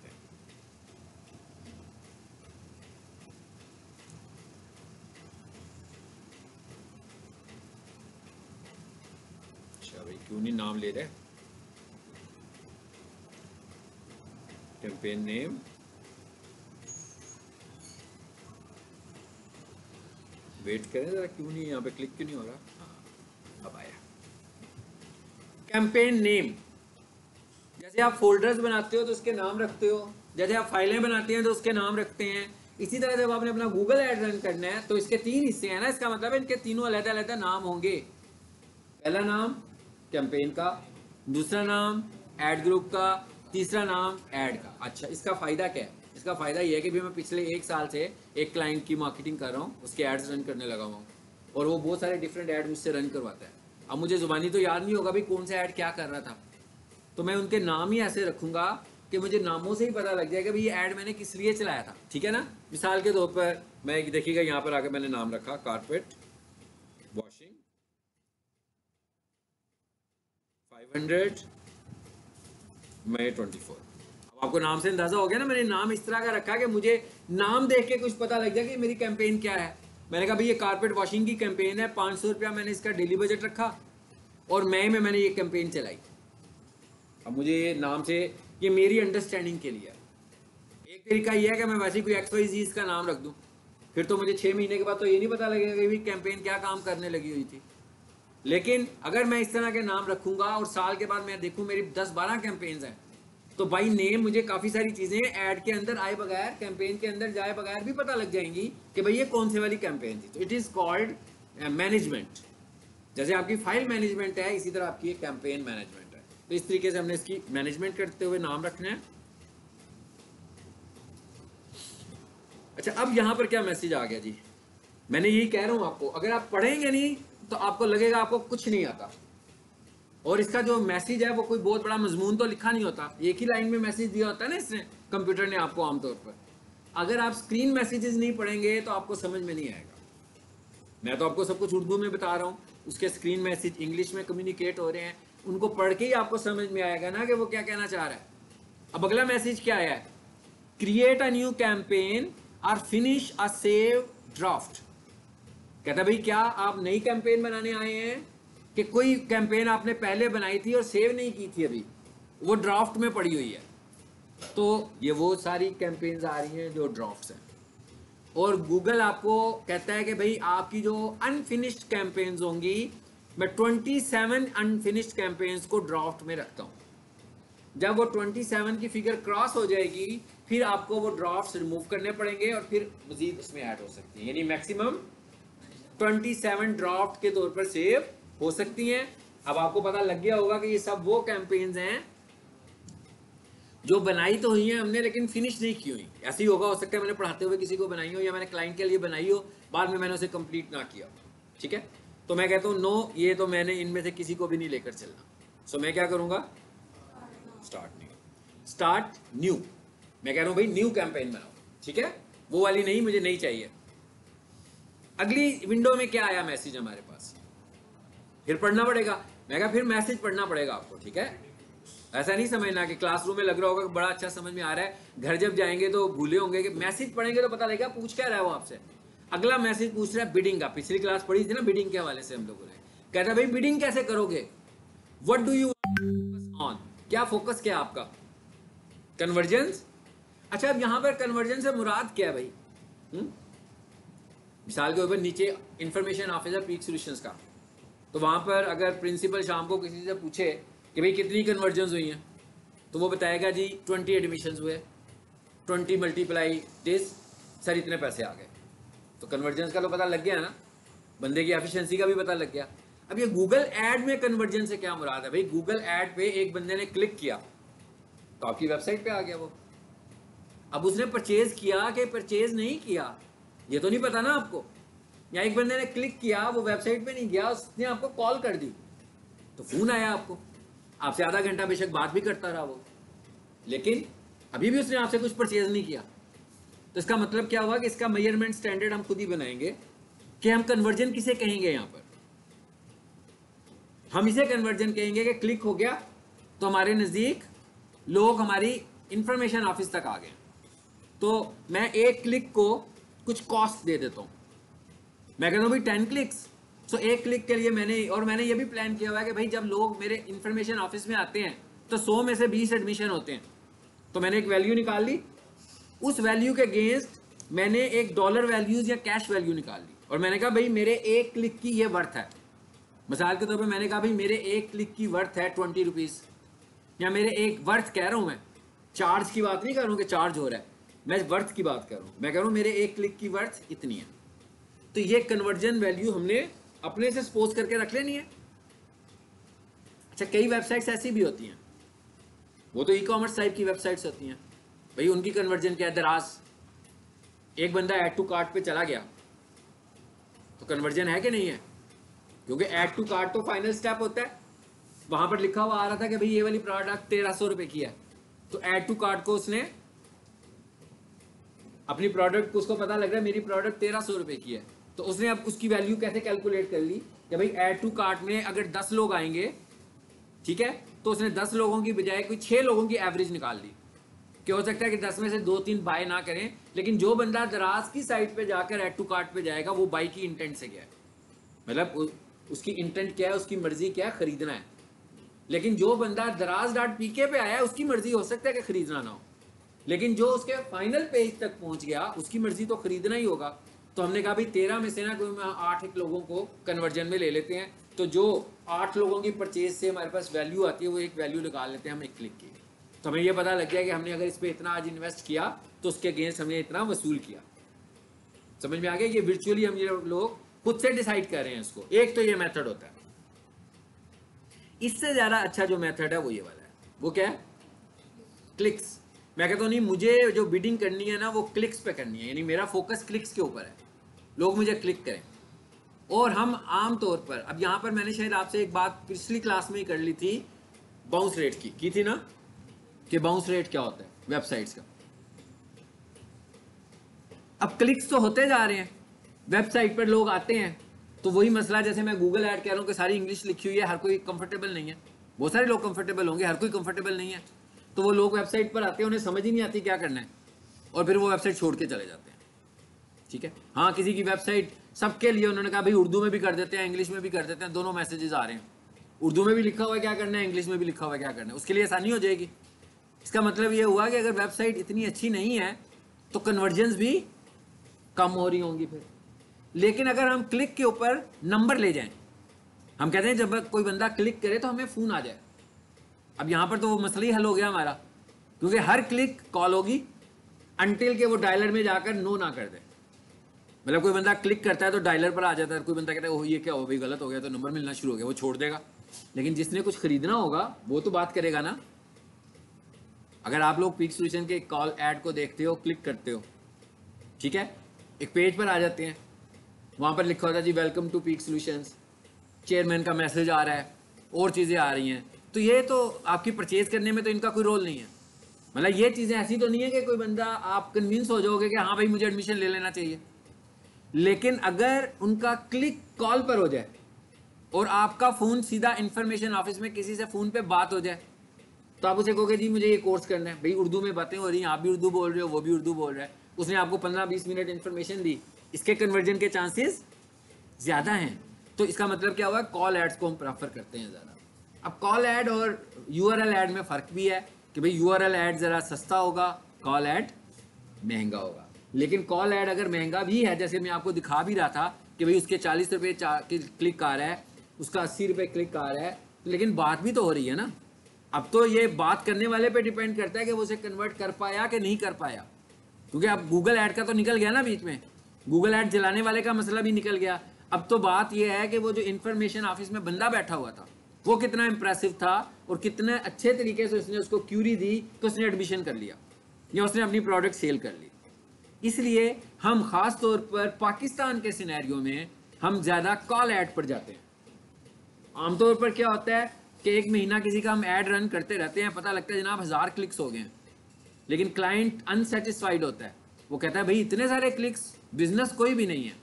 Speaker 1: अच्छा भाई क्यों नहीं नाम ले रहे, कैंपेन नेम, वेट करें जरा, क्यों नहीं यहाँ पे क्लिक क्यों नहीं हो रहा, हाँ अब आया। कैंपेन नेम, जैसे आप फोल्डर्स बनाते हो तो उसके नाम रखते हो, जैसे आप फाइलें बनाते हैं तो उसके नाम रखते हैं, इसी तरह जब आपने अपना गूगल ऐड रन करना है तो इसके 3 हिस्से हैं ना, इसका मतलब है इनके तीनों अलग अलग नाम होंगे। पहला नाम कैंपेन का, दूसरा नाम ऐड ग्रुप का, तीसरा नाम ऐड का। अच्छा, इसका फ़ायदा क्या है, इसका फ़ायदा ये है कि भी मैं पिछले 1 साल से एक क्लाइंट की मार्केटिंग कर रहा हूँ, उसके एड्स रन करने लगा हुआ हूँ और वो बहुत सारे डिफरेंट ऐड मुझसे रन करवाता है। अब मुझे ज़ुबानी तो याद नहीं होगा भी कौन सा ऐड क्या कर रहा था, तो मैं उनके नाम ही ऐसे रखूंगा कि मुझे नामों से ही पता लग जाएगा भी ये ऐड मैंने किस लिए चलाया था। ठीक है ना, मिसाल के तौर पर मैं देखिएगा यहाँ पर आकर मैंने नाम रखा कारपेट वॉशिंग 500 मई 24। अब आपको नाम से अंदाजा हो गया ना, मैंने नाम इस तरह का रखा कि मुझे नाम देख के कुछ पता लग जाए कि मेरी कैंपेन क्या है। मैंने कहा भाई ये कारपेट वॉशिंग की कैंपेन है, 500 रुपया मैंने इसका डेली बजट रखा और मई में मैंने ये कैंपेन चलाई। अब मुझे ये नाम से, ये मेरी अंडरस्टैंडिंग के लिए एक तरीका ये है कि मैं वैसे कोई XYZ इसका नाम रख दूं, फिर तो मुझे 6 महीने के बाद तो ये नहीं पता लगेगा कि कैंपेन क्या काम करने लगी हुई थी। लेकिन अगर मैं इस तरह के नाम रखूंगा और साल के बाद मैं देखूं मेरी 10-12 कैंपेन्स हैं, तो बाई नेम मुझे काफ़ी सारी चीज़ें ऐड के अंदर आए बगैर, कैंपेन के अंदर जाए बगैर भी पता लग जाएंगी कि भाई ये कौन से वाली कैंपेन थी। तो इट इज़ कॉल्ड मैनेजमेंट। जैसे आपकी फाइल मैनेजमेंट है, इसी तरह आपकी कैंपेन मैनेजमेंट है। तो इस तरीके से हमने इसकी मैनेजमेंट करते हुए नाम रखना है। अच्छा, अब यहाँ पर क्या मैसेज आ गया जी, मैंने यही कह रहा हूँ आपको, अगर आप पढ़ेंगे नहीं तो आपको लगेगा आपको कुछ नहीं आता। और इसका जो मैसेज है वो कोई बहुत बड़ा मजमून तो लिखा नहीं होता, एक ही लाइन में मैसेज दिया होता है ना इसने, कंप्यूटर ने आपको आमतौर पर। अगर आप स्क्रीन मैसेजेस नहीं पढ़ेंगे तो आपको समझ में नहीं आएगा। मैं तो आपको सब कुछ उर्दू में बता रहा हूँ, उसके स्क्रीन मैसेज इंग्लिश में कम्युनिकेट हो रहे हैं, उनको पढ़ के ही आपको समझ में आएगा ना कि वो क्या कहना चाह रहा है। अब अगला मैसेज क्या आया है, क्रिएट अ न्यू कैंपेन और फिनिश अ सेव ड्राफ्ट। कहता भाई क्या आप नई कैंपेन बनाने आए हैं कि कोई कैंपेन आपने पहले बनाई थी और सेव नहीं की थी, अभी वो ड्राफ्ट में पड़ी हुई है। तो ये वो सारी कैंपेन्स आ रही हैं जो ड्राफ्ट्स हैं। और गूगल आपको कहता है कि भाई आपकी जो अनफिनिश्ड कैंपेन्स होंगी, मैं 27 अनफिनिश्ड कैंपेन्स को ड्राफ्ट में रखता हूँ। जब वो 27 की फिगर क्रॉस हो जाएगी फिर आपको वो ड्राफ्ट्स रिमूव करने पड़ेंगे और फिर मजीद उसमें ऐड हो सकती हैं, यानी मैक्सिमम 27 ड्राफ्ट के तौर पर सेव हो सकती हैं। अब आपको पता लग गया होगा कि ये सब वो कैंपेन्स हैं जो बनाई तो हुई हैं हमने लेकिन फिनिश नहीं की हुई। ऐसे ही होगा, हो सकता है मैंने पढ़ाते हुए किसी को बनाई हो या मैंने क्लाइंट के लिए बनाई हो, बाद में मैंने उसे कंप्लीट ना किया। ठीक है, तो मैं कहता हूँ नो, ये तो मैंने इनमें से किसी को भी नहीं लेकर चलना। सो मैं क्या करूँगा, स्टार्ट न्यू। मैं कह रहा हूँ भाई न्यू कैंपेन बनाओ, ठीक है, वो वाली नहीं, मुझे नहीं चाहिए। अगली विंडो में क्या आया मैसेज हमारे पास, फिर पढ़ना पड़ेगा। मैं कहा फिर मैसेज पढ़ना पड़ेगा आपको, ठीक है। ऐसा नहीं समझना कि क्लासरूम में लग रहा होगा कि बड़ा अच्छा समझ में आ रहा है, घर जब जाएंगे तो भूले होंगे कि मैसेज पढ़ेंगे तो पता लगेगा पूछ क्या रहा है वो आपसे। अगला मैसेज पूछ रहा है बिडिंग का, पिछली क्लास पढ़ी थी ना बिडिंग के हवाले से हम लोगों ने। कहता है भाई बिडिंग कैसे करोगे, what do you focus on, क्या फोकस क्या आपका, कन्वर्जेंस। अच्छा, अब यहां पर कन्वर्जन से मुराद क्या है भाई। मिसाल के ऊपर नीचे इंफॉर्मेशन ऑफिसर पीक सॉल्यूशंस का, तो वहां पर अगर प्रिंसिपल शाम को किसी से पूछे कि भाई कितनी कन्वर्जन्स हुई हैं, तो वो बताएगा जी 20 एडमिशन्स हुए, 20 मल्टीप्लाई दिस, सर इतने पैसे आ गए। तो कन्वर्जेंस का तो पता लग गया ना, बंदे की एफिशिएंसी का भी पता लग गया। अब ये गूगल ऐड में कन्वर्जन से क्या मुराद है भाई, गूगल ऐड पे एक बंदे ने क्लिक किया तो आपकी वेबसाइट पे आ गया वो। अब उसने परचेज किया कि परचेज नहीं किया ये तो नहीं पता ना आपको, या एक बंदे ने क्लिक किया वो वेबसाइट पे नहीं गया, उसने आपको कॉल कर दी तो फोन आया आपको, आपसे आधा घंटा बेशक बात भी करता रहा वो, लेकिन अभी भी उसने आपसे कुछ परचेज नहीं किया। तो इसका मतलब क्या हुआ कि इसका मेजरमेंट स्टैंडर्ड हम खुद ही बनाएंगे कि हम कन्वर्जन किसे कहेंगे। यहां पर हम इसे कन्वर्जन कहेंगे कि क्लिक हो गया तो हमारे नजदीक लोग हमारी इंफॉर्मेशन ऑफिस तक आ गए, तो मैं एक क्लिक को कुछ कॉस्ट दे देता हूं। मैं कहता हूं भाई 10 क्लिक्स, तो एक क्लिक के लिए मैंने ये भी प्लान किया हुआ है कि भाई जब लोग मेरे इंफॉर्मेशन ऑफिस में आते हैं तो 100 में से 20 एडमिशन होते हैं, तो मैंने एक वैल्यू निकाल ली, उस वैल्यू के अगेंस्ट मैंने एक डॉलर वैल्यूज या कैश वैल्यू निकाल ली, और मैंने कहा भाई मेरे एक क्लिक की ये वर्थ है। मिसाल के तौर पे मैंने कहा भाई मेरे एक क्लिक की वर्थ है 20 रुपीज़, या मेरे एक वर्थ कह रहा हूं, मैं चार्ज की बात नहीं कर रहा हूं कि चार्ज हो रहा है, मैं वर्थ की बात कर रहा हूं। मैं कह रहा हूं मेरे एक क्लिक की वर्थ इतनी है, तो ये कन्वर्जन वैल्यू हमने अपने से सपोज करके रख लेनी है। अच्छा, कई वेबसाइट्स ऐसी भी होती हैं, वो तो ई कॉमर्स टाइप की वेबसाइट्स होती हैं, भाई उनकी कन्वर्जन क्या है, दराज एक बंदा ऐड टू कार्ट पे चला गया तो कन्वर्जन है कि नहीं है, क्योंकि ऐड टू कार्ट तो फाइनल स्टेप होता है। वहां पर लिखा हुआ आ रहा था कि भाई ये वाली प्रोडक्ट 1300 रुपए की है, तो ऐड टू कार्ट को उसने अपनी प्रोडक्ट को, उसको पता लग रहा है मेरी प्रोडक्ट 1300 रुपए की है, तो उसने अब उसकी वैल्यू कैसे कैलकुलेट कर ली कि भाई ऐड टू कार्ट में अगर 10 लोग आएंगे, ठीक है, तो उसने 10 लोगों की बजाय कोई 6 लोगों की एवरेज निकाल ली कि हो सकता है कि 10 में से 2-3 बाय ना करें, लेकिन जो बंदा दराज की साइट पे जाकर ऐड टू कार्ट पे जाएगा वो बाई की इंटेंट से गया है, मतलब उसकी इंटेंट क्या है, उसकी मर्जी क्या है, खरीदना है। लेकिन जो बंदा दराज.pk पे आया है उसकी मर्जी हो सकता है कि खरीदना ना हो, लेकिन जो उसके फाइनल पेज तक पहुंच गया उसकी मर्जी तो खरीदना ही होगा। तो हमने कहा भाई 13 में से ना कोई 8 लोगों को कन्वर्जन में ले लेते हैं, तो जो 8 लोगों की परचेज से हमारे पास वैल्यू आती है वो एक वैल्यू निकाल लेते हैं हम एक क्लिक की, तो हमें ये पता लग गया कि हमने अगर इस पर इतना आज इन्वेस्ट किया तो उसके अगेंस्ट हमने इतना वसूल किया। समझ में आ गया कि वर्चुअली हम ये लोग खुद से डिसाइड कर रहे हैं इसको। एक तो ये मेथड होता है, इससे ज्यादा अच्छा जो मेथड है वो ये वाला है। वो क्या है? क्लिक्स। मैं कहता हूँ नहीं, मुझे जो बिडिंग करनी है ना वो क्लिक्स पे करनी है, यानी मेरा फोकस क्लिक्स के ऊपर है, लोग मुझे क्लिक करें। और हम आम तौर पर, अब यहाँ पर मैंने शायद आपसे एक बात पिछली क्लास में ही कर ली थी, बाउंस रेट की थी ना, कि बाउंस रेट क्या होता है वेबसाइट्स का। अब क्लिक्स तो होते जा रहे हैं, वेबसाइट पर लोग आते हैं, तो वही मसला, जैसे मैं गूगल ऐड कह रहा हूँ कि सारी इंग्लिश लिखी हुई है, हर कोई कंफर्टेबल नहीं है। बहुत सारे लोग कंफर्टेबल होंगे, हर कोई कंफर्टेबल नहीं है, तो वो लोग वेबसाइट पर आते हैं, उन्हें समझ ही नहीं आती क्या करना है, और फिर वो वेबसाइट छोड़ के चले जाते हैं। ठीक है, हाँ, किसी की वेबसाइट सबके लिए उन्होंने कहा भाई उर्दू में भी कर देते हैं, इंग्लिश में भी कर देते हैं, दोनों मैसेजेस आ रहे हैं, उर्दू में भी लिखा हुआ है क्या करना है, इंग्लिश में भी लिखा हुआ है क्या करना है, उसके लिए आसानी हो जाएगी। इसका मतलब ये हुआ कि अगर वेबसाइट इतनी अच्छी नहीं है तो कन्वर्जेंस भी कम हो रही होंगी फिर। लेकिन अगर हम क्लिक के ऊपर नंबर ले जाएं, हम कहते हैं जब कोई बंदा क्लिक करे तो हमें फोन आ जाए। अब यहां पर तो वो मसला ही हल हो गया हमारा, क्योंकि हर क्लिक कॉल होगी अनटिल के वो डायलर में जाकर नो ना कर दे। मतलब कोई बंदा क्लिक करता है तो डायलर पर आ जाता है, कोई बंदा कहता है ओह ये क्या हो भाई, गलत हो गया, तो नंबर मिलना शुरू हो गया, वो छोड़ देगा। लेकिन जिसने कुछ खरीदना होगा वो तो बात करेगा ना। अगर आप लोग पीक सॉल्यूशन के कॉल ऐड को देखते हो, क्लिक करते हो, ठीक है, एक पेज पर आ जाते हैं, वहां पर लिखा होता है जी welcome to Peak Solutions, chairman का मैसेज आ रहा है, और चीज़ें आ रही हैं, तो ये तो आपकी परचेज करने में तो इनका कोई रोल नहीं है। मतलब ये चीज़ें ऐसी तो नहीं है कि कोई बंदा आप कन्विंस हो जाओगे कि हाँ भाई मुझे एडमिशन ले लेना चाहिए। लेकिन अगर उनका क्लिक कॉल पर हो जाए और आपका फ़ोन सीधा इंफॉर्मेशन ऑफिस में किसी से फ़ोन पे बात हो जाए, तो आप उसे कहोगे जी मुझे ये कोर्स करना है, भाई उर्दू में बातें हो रही हैं, आप भी उर्दू बोल रहे हो, वो भी उर्दू बोल रहा है, उसने आपको 15-20 मिनट इन्फॉर्मेशन दी, इसके कन्वर्जन के चांसेस ज़्यादा हैं। तो इसका मतलब क्या हुआ, कॉल एड्स को हम प्रेफर करते हैं ज़्यादा। अब कॉल ऐड और यूआरएल ऐड में फ़र्क भी है कि भाई यूआरएल ऐड ज़रा सस्ता होगा, कॉल ऐड महंगा होगा। लेकिन कॉल ऐड अगर महंगा भी है, जैसे मैं आपको दिखा भी रहा था कि भाई उसके 40 रुपये क्लिक आ रहा है, उसका 80 रुपये क्लिक आ रहा है, लेकिन बात भी तो हो रही है ना। अब तो ये बात करने वाले पे डिपेंड करता है कि वो उसे कन्वर्ट कर पाया कि नहीं कर पाया, क्योंकि अब गूगल ऐड का तो निकल गया ना बीच में, गूगल ऐड जलाने वाले का मसला भी निकल गया। अब तो बात यह है कि वो जो इन्फॉर्मेशन ऑफिस में बंदा बैठा हुआ था वो कितना इंप्रेसिव था और कितने अच्छे तरीके से उसने उसको क्यूरी दी तो उसने एडमिशन कर लिया या उसने अपनी प्रोडक्ट सेल कर ली। इसलिए हम खास तौर पर पाकिस्तान के सिनेरियो में हम ज़्यादा कॉल ऐड पर जाते हैं। आमतौर पर क्या होता है कि एक महीना किसी का हम ऐड रन करते रहते हैं, पता लगता है जनाब 1000 क्लिक्स हो गए हैं, लेकिन क्लाइंट अनसेटिस्फाइड होता है, वो कहता है भाई इतने सारे क्लिक्स, बिजनेस कोई भी नहीं है।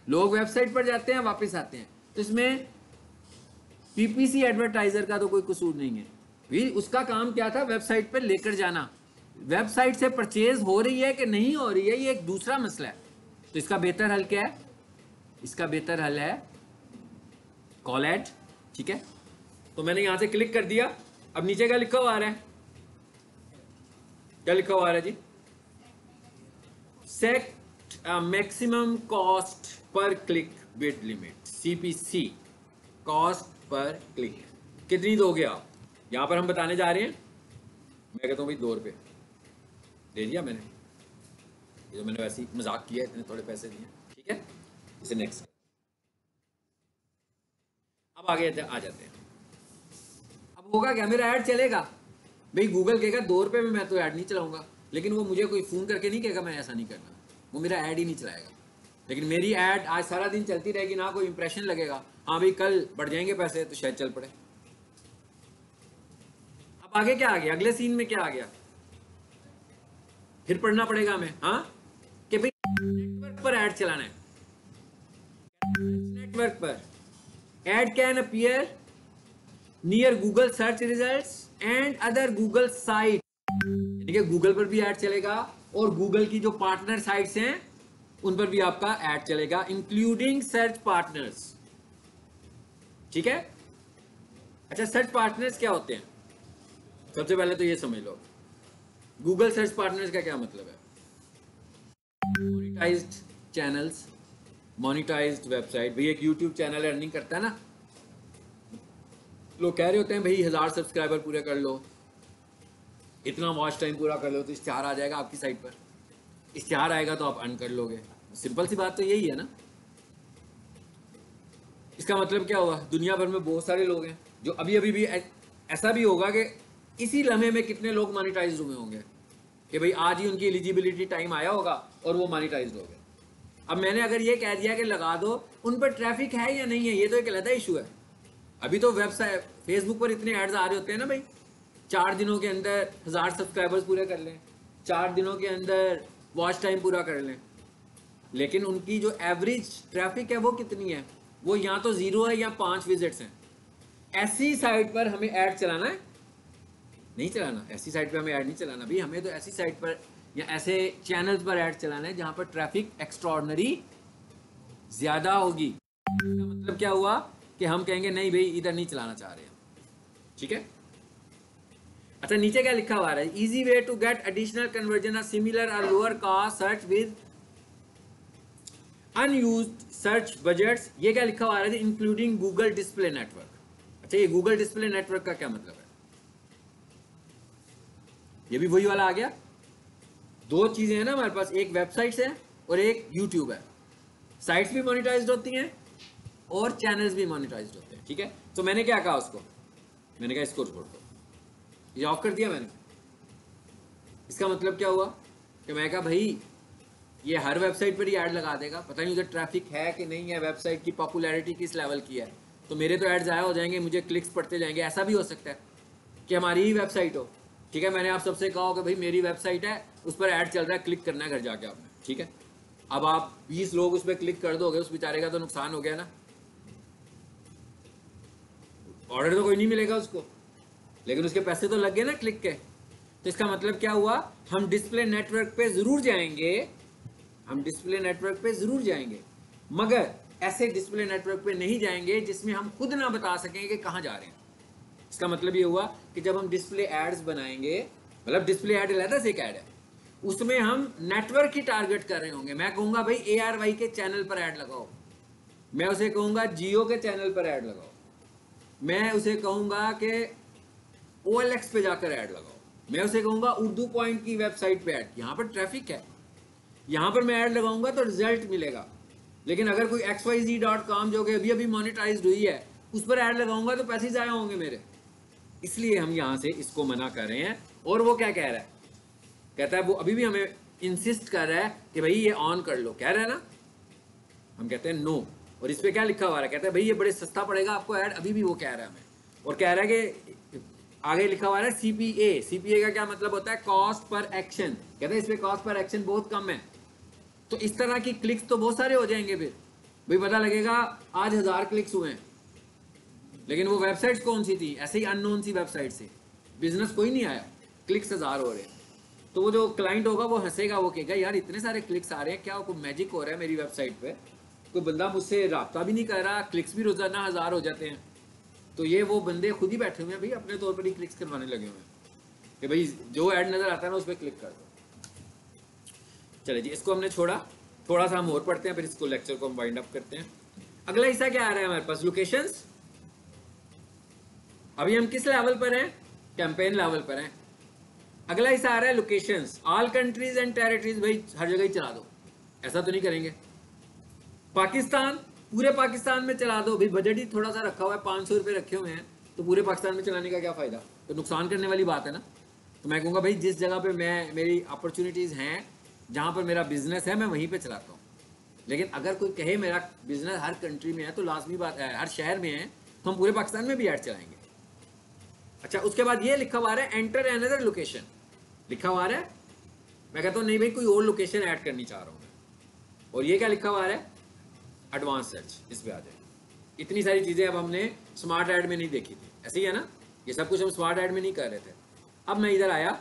Speaker 1: लोग वेबसाइट पर जाते हैं, वापस आते हैं, तो इसमें पीपीसी एडवर्टाइजर का तो कोई कसूर नहीं है भाई, उसका काम क्या था, वेबसाइट पर लेकर जाना। वेबसाइट से परचेज हो रही है कि नहीं हो रही है ये एक दूसरा मसला है। तो इसका बेहतर हल क्या है, इसका बेहतर हल है कॉल ऐड। ठीक है, तो मैंने यहां से क्लिक कर दिया, अब नीचे क्या लिखा हुआ आ रहा है, क्या लिखा हुआ आ रहा है जी, set maximum cost per click with limit, CPC, cost per click कितनी दोगे आप। यहां पर हम बताने जा रहे हैं, मैं कहता हूं भाई 2 रुपये दे दिया मैंने, ये तो मैंने वैसे ही मजाक किया, इतने थोड़े पैसे दिए, ठीक है। इसे नेक्स्ट, अब आगे आ जाते हैं। अब होगा क्या, मेरा ऐड चलेगा भाई, गूगल कहेगा 2 रुपये में मैं तो ऐड नहीं चलाऊंगा, लेकिन वो मुझे कोई फ़ोन करके नहीं कहेगा मैं ऐसा नहीं करना, वो मेरा ऐड ही नहीं चलाएगा। लेकिन मेरी ऐड आज सारा दिन चलती रहेगी ना, कोई इंप्रेशन लगेगा, हाँ भाई कल बढ़ जाएंगे पैसे तो शायद चल पड़े। अब आगे क्या आ गया, अगले सीन में क्या आ गया, फिर पढ़ना पड़ेगा हमें, हाँ, कि भाई नेटवर्क पर ऐड चलाना है। नेटवर्क पर add can appear near Google search results and other Google site, यानी कि गूगल पर भी ऐड चलेगा और गूगल की जो पार्टनर साइट्स हैं उन पर भी आपका ऐड चलेगा, इंक्लूडिंग सर्च पार्टनर्स। ठीक है, अच्छा सर्च पार्टनर्स क्या होते हैं, सबसे पहले तो ये समझ लो, गूगल सर्च पार्टनर्स का क्या मतलब है, मोनेटाइज्ड चैनल्स, मोनेटाइज्ड वेबसाइट। भाई एक यूट्यूब चैनल अर्निंग करता है ना, लोग कह रहे होते हैं भाई 1000 सब्सक्राइबर पूरे कर लो, इतना वॉच टाइम पूरा कर लो तो इश्तिहार आ जाएगा आपकी साइट पर, इश्तिहार आएगा तो आप अर्न कर लोगे। सिंपल सी बात तो यही है ना। इसका मतलब क्या हुआ, दुनिया भर में बहुत सारे लोग हैं जो अभी अभी भी ऐसा भी होगा कि इसी लम्हे में कितने लोग मोनेटाइज हुए होंगे कि भाई आज ही उनकी एलिजिबिलिटी टाइम आया होगा और वो मोनेटाइज हो गए। अब मैंने अगर ये कह दिया कि लगा दो, उन पर ट्रैफिक है या नहीं है ये तो एक अलग इशू है। अभी तो वेबसाइट फेसबुक पर इतने एड्स आ रहे होते हैं ना भाई, 4 दिनों के अंदर 1000 सब्सक्राइबर्स पूरे कर लें, 4 दिनों के अंदर वॉच टाइम पूरा कर लें, लेकिन उनकी जो एवरेज ट्रैफिक है वो कितनी है, वो या तो 0 है या 5 विजिट्स हैं। ऐसी साइट पर हमें ऐड चलाना है? नहीं चलाना। ऐसी साइट पर हमें ऐड नहीं चलाना भाई, हमें तो ऐसी साइट पर या ऐसे चैनल्स पर ऐड चलाना है जहां पर ट्रैफिक एक्स्ट्रॉर्डनरी ज्यादा होगी। इसका मतलब क्या हुआ कि हम कहेंगे नहीं भाई इधर नहीं चलाना चाह रहे हैं, ठीक है। अच्छा नीचे क्या लिखा हुआ है, easy way to get additional conversion or similar or lower cost search with unused search budgets. ये क्या लिखा हुआ है, इंक्लूडिंग गूगल डिस्प्ले नेटवर्क। अच्छा ये गूगल डिस्प्ले नेटवर्क का क्या मतलब है, ये भी वही वाला आ गया। दो चीजें हैं ना हमारे पास, एक वेबसाइट्स है और एक यूट्यूब है। साइट्स भी मोनेटाइज्ड होती हैं और चैनल्स भी मोनेटाइज्ड होते हैं, ठीक है। तो मैंने क्या कहा उसको, मैंने कहा इसको छोड़ दो, ये ऑफ कर दिया मैंने। इसका मतलब क्या हुआ कि मैं कहा भाई ये हर वेबसाइट पर ही ऐड लगा देगा, पता नहीं उधर ट्रैफिक है कि नहीं है, वेबसाइट की पॉपुलैरिटी किस लेवल की है, तो मेरे तो ऐड ज़ाया हो जाएंगे, मुझे क्लिक्स पड़ते जाएंगे। ऐसा भी हो सकता है कि हमारी ही वेबसाइट हो, ठीक है, मैंने आप सबसे कहा हो कि भाई मेरी वेबसाइट है, उस पर ऐड चल रहा है, क्लिक करना है घर जाके आपने, ठीक है। अब आप 20 लोग उस पर क्लिक कर दोगे, उस बेचारे का तो नुकसान हो गया ना, ऑर्डर तो कोई नहीं मिलेगा उसको, लेकिन उसके पैसे तो लग गए ना क्लिक के। तो इसका मतलब क्या हुआ, हम डिस्प्ले नेटवर्क पे जरूर जाएंगे, हम डिस्प्ले नेटवर्क पे जरूर जाएंगे, मगर ऐसे डिस्प्ले नेटवर्क पे नहीं जाएंगे जिसमें हम खुद ना बता सकें कि कहां जा रहे हैं। इसका मतलब ये हुआ कि जब हम डिस्प्ले एड्स बनाएंगे, मतलब डिस्प्ले एड अलग से एक ऐड है, उसमें हम नेटवर्क ही टारगेट कर रहे होंगे। मैं कहूंगा भाई ARY के चैनल पर ऐड लगाओ, मैं उसे कहूंगा जियो के चैनल पर ऐड लगाओ, मैं उसे कहूंगा कि OLX पे जाकर ऐड लगाओ, मैं उसे कहूंगा उर्दू पॉइंट की वेबसाइट पे ऐड, यहां पर ट्रैफिक है, यहां पर मैं ऐड लगाऊंगा तो रिजल्ट मिलेगा। लेकिन अगर कोई xyz.com जो कि अभी अभी मोनेटाइज्ड हुई है उस पर ऐड लगाऊंगा तो पैसे ज़ाया होंगे मेरे। इसलिए हम यहां से इसको मना कर रहे हैं। और वो क्या कह रहा है, कहता है वो अभी भी हमें इंसिस्ट कर रहा है कि भाई ये ऑन कर लो, कह रहा है ना, हम कहते हैं नो। और इस पर क्या लिखा हुआ है, कहता है भाई ये बड़े सस्ता पड़ेगा आपको ऐड, अभी भी वो कह रहा है हमें। और कह रहा है कि आगे लिखा हुआ है CPA का क्या मतलब होता है, कॉस्ट पर एक्शन। कहते हैं इस पर कॉस्ट पर एक्शन बहुत कम है, तो इस तरह की क्लिक्स तो बहुत सारे हो जाएंगे, फिर भाई पता लगेगा आज 1000 क्लिक्स हुए हैं, लेकिन वो वेबसाइट कौन सी थी, ऐसे ही अननोन सी वेबसाइट से, बिजनेस कोई नहीं आया, क्लिक्स 1000 हो रहे हैं। तो वो जो क्लाइंट होगा वो हंसेगा, वो कहेगा यार इतने सारे क्लिक्स आ रहे हैं, क्या कोई मैजिक हो रहा है मेरी वेबसाइट पे, कोई बंदा मुझसे रब्ता भी नहीं कर रहा, क्लिक्स भी रोजाना 1000 हो जाते हैं। तो ये वो बंदे खुद ही बैठे हुए हैं भाई, अपने तौर पर ही क्लिक्स करवाने लगे हुए हैं कि भाई जो ऐड नजर आता है ना उस पर क्लिक कर दो। चले जी, इसको हमने छोड़ा, थोड़ा सा हम और पढ़ते हैं, फिर इसको लेक्चर को हम वाइंड अप करते हैं। अगला हिस्सा क्या आ रहा है हमारे पास, लोकेशंस। अभी हम किस लेवल पर हैं, कैंपेन लेवल पर हैं। अगला हिस्सा आ रहा है locations. All countries and territories, भाई हर जगह ही चला दो, ऐसा तो नहीं करेंगे। पाकिस्तान, पूरे पाकिस्तान में चला दो, भाई बजट ही थोड़ा सा रखा हुआ है, 500 रुपये रखे हुए हैं, तो पूरे पाकिस्तान में चलाने का क्या फायदा, तो नुकसान करने वाली बात है ना। तो मैं कहूँगा भाई जिस जगह पे मैं मेरी अपॉर्चुनिटीज़ हैं, जहाँ पर मेरा बिजनेस है, मैं वहीं पे चलाता हूँ। लेकिन अगर कोई कहे मेरा बिजनेस हर कंट्री में है, तो लाजमी बात है, हर शहर में है, तो हम पूरे पाकिस्तान में भी ऐड चलाएंगे। अच्छा उसके बाद ये लिखा हुआ है एंटर अनदर लोकेशन, लिखा हुआ है, मैं कहता हूँ नहीं भाई कोई और लोकेशन ऐड करनी चाह रहा हूँ मैं। और ये क्या लिखा हुआ है, एडवांस सर्च, इस पे आ जाए। इतनी सारी चीज़ें अब हमने स्मार्ट ऐड में नहीं देखी थी, ऐसे ही है ना, ये सब कुछ हम स्मार्ट ऐड में नहीं कर रहे थे। अब मैं इधर आया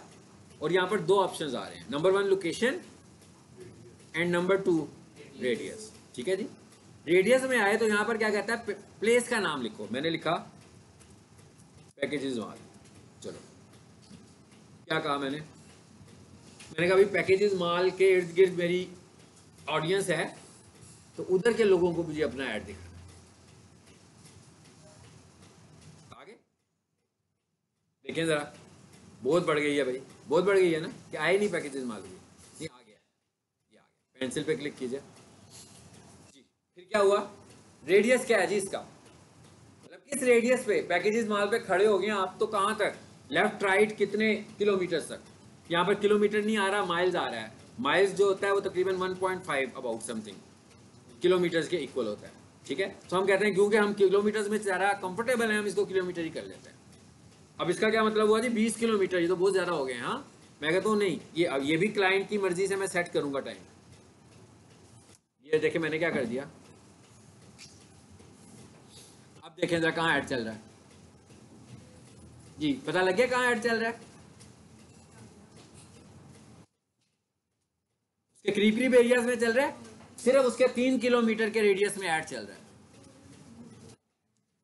Speaker 1: और यहाँ पर 2 ऑप्शंस आ रहे हैं, number 1 location and number 2 radius, ठीक है जी। रेडियस में आए तो यहाँ पर क्या कहता है, प्लेस का नाम लिखो, मैंने लिखा पैकेजेस माल। चलो क्या कहा मैंने कहा भाई पैकेजेस माल के इर्द गिर्द मेरी ऑडियंस है, तो उधर के लोगों को मुझे अपना ऐड दिखाना। आगे देखें जरा, बहुत बढ़ गई है भाई, बहुत बढ़ गई है ना, कि आए नहीं पैकेजेस माल की, ये आ गया, ये आ गया। पेंसिल पे क्लिक कीजिए जी। फिर क्या हुआ, रेडियस क्या है जी इसका, मतलब किस रेडियस पे पैकेजेस माल पे खड़े हो गए आप, तो कहाँ तक, लेफ्ट राइट कितने किलोमीटर तक। यहाँ पर किलोमीटर नहीं आ रहा, माइल्स आ रहा है। माइल्स जो होता है वो तकरीबन 1.5 अबाउट समथिंग किलोमीटर्स के इक्वल होता है, ठीक है। तो हम कहते हैं क्योंकि हम किलोमीटर्स में ज़्यादा कंफर्टेबल हैं, हम इसको किलोमीटर ही कर लेते हैं। अब इसका क्या मतलब हुआ जी, 20 किलोमीटर, ये तो बहुत ज़्यादा हो गए। हाँ, मैं कहता हूँ नहीं, ये भी क्लाइंट की मर्जी से मैं सेट करूंगा टाइम। ये देखिए मैंने क्या कर दिया, अब देखें जरा कहाँ ऐड चल रहा है जी, पता लग गया कहाँ ऐड चल रहा है। उसके करीब करीब एरियाज में चल रहा है, सिर्फ उसके 3 किलोमीटर के रेडियस में ऐड चल रहा है।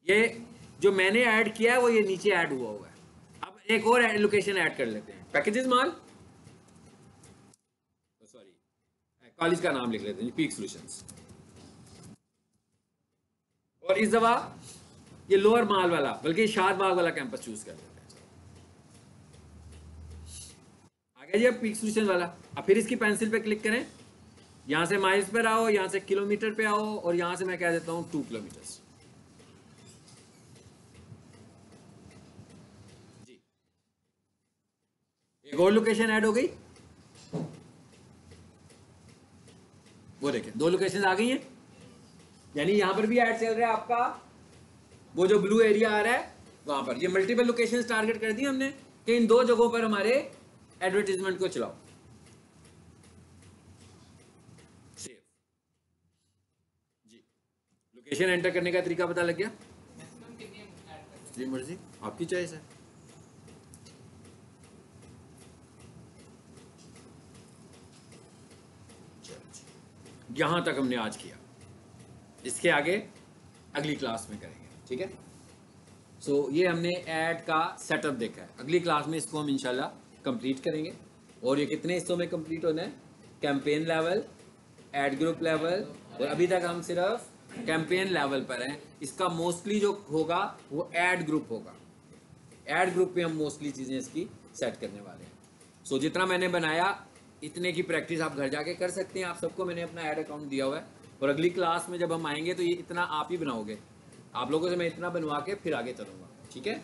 Speaker 1: ये जो मैंने ऐड किया है वो ये नीचे ऐड हुआ हुआ है। अब एक और लोकेशन ऐड कर लेते हैं, पैकेजेस माल, सॉरी कॉलेज का नाम लिख लेते हैं, पीक सॉल्यूशंस। और इस दफा ये लोअर माल वाला, बल्कि शादबाग वाला कैंपस चूज कर लेते हैं। आ गया जी अब पीक सॉल्यूशन वाला। अब फिर इसकी पेंसिल पे क्लिक करें, यहां से माइल्स पर आओ, यहां से किलोमीटर पे आओ, और यहां से मैं कह देता हूं 2 किलोमीटर जी। एक और लोकेशन ऐड हो गई, वो देखें 2 लोकेशन आ गई हैं, यानी यहां पर भी ऐड चल रहा है आपका, वो जो ब्लू एरिया आ रहा है वहां पर। ये मल्टीपल लोकेशन टारगेट कर दी हमने कि इन 2 जगहों पर हमारे एडवर्टीजमेंट को चलाओ। सेव जी, लोकेशन एंटर करने का तरीका पता लग गया, जी मर्जी आपकी चॉइस है। यहां तक हमने आज किया, इसके आगे अगली क्लास में करेंगे, ठीक है। सो ये हमने ऐड का सेटअप देखा है, अगली क्लास में इसको हम इंशाल्लाह कंप्लीट करेंगे। और ये कितने हिस्सों में कंप्लीट होना है, campaign level, add group level, और अभी तक हम सिर्फ कैंपेन लेवल पर हैं। इसका मोस्टली जो होगा वो ऐड ग्रुप होगा, ऐड ग्रुप पे हम मोस्टली चीज़ें इसकी सेट करने वाले हैं। सो जितना मैंने बनाया इतने की प्रैक्टिस आप घर जाके कर सकते हैं। आप सबको मैंने अपना ऐड अकाउंट दिया हुआ है, और अगली क्लास में जब हम आएंगे तो ये इतना आप ही बनाओगे, आप लोगों से मैं इतना बनवा के फिर आगे चलूँगा, ठीक है।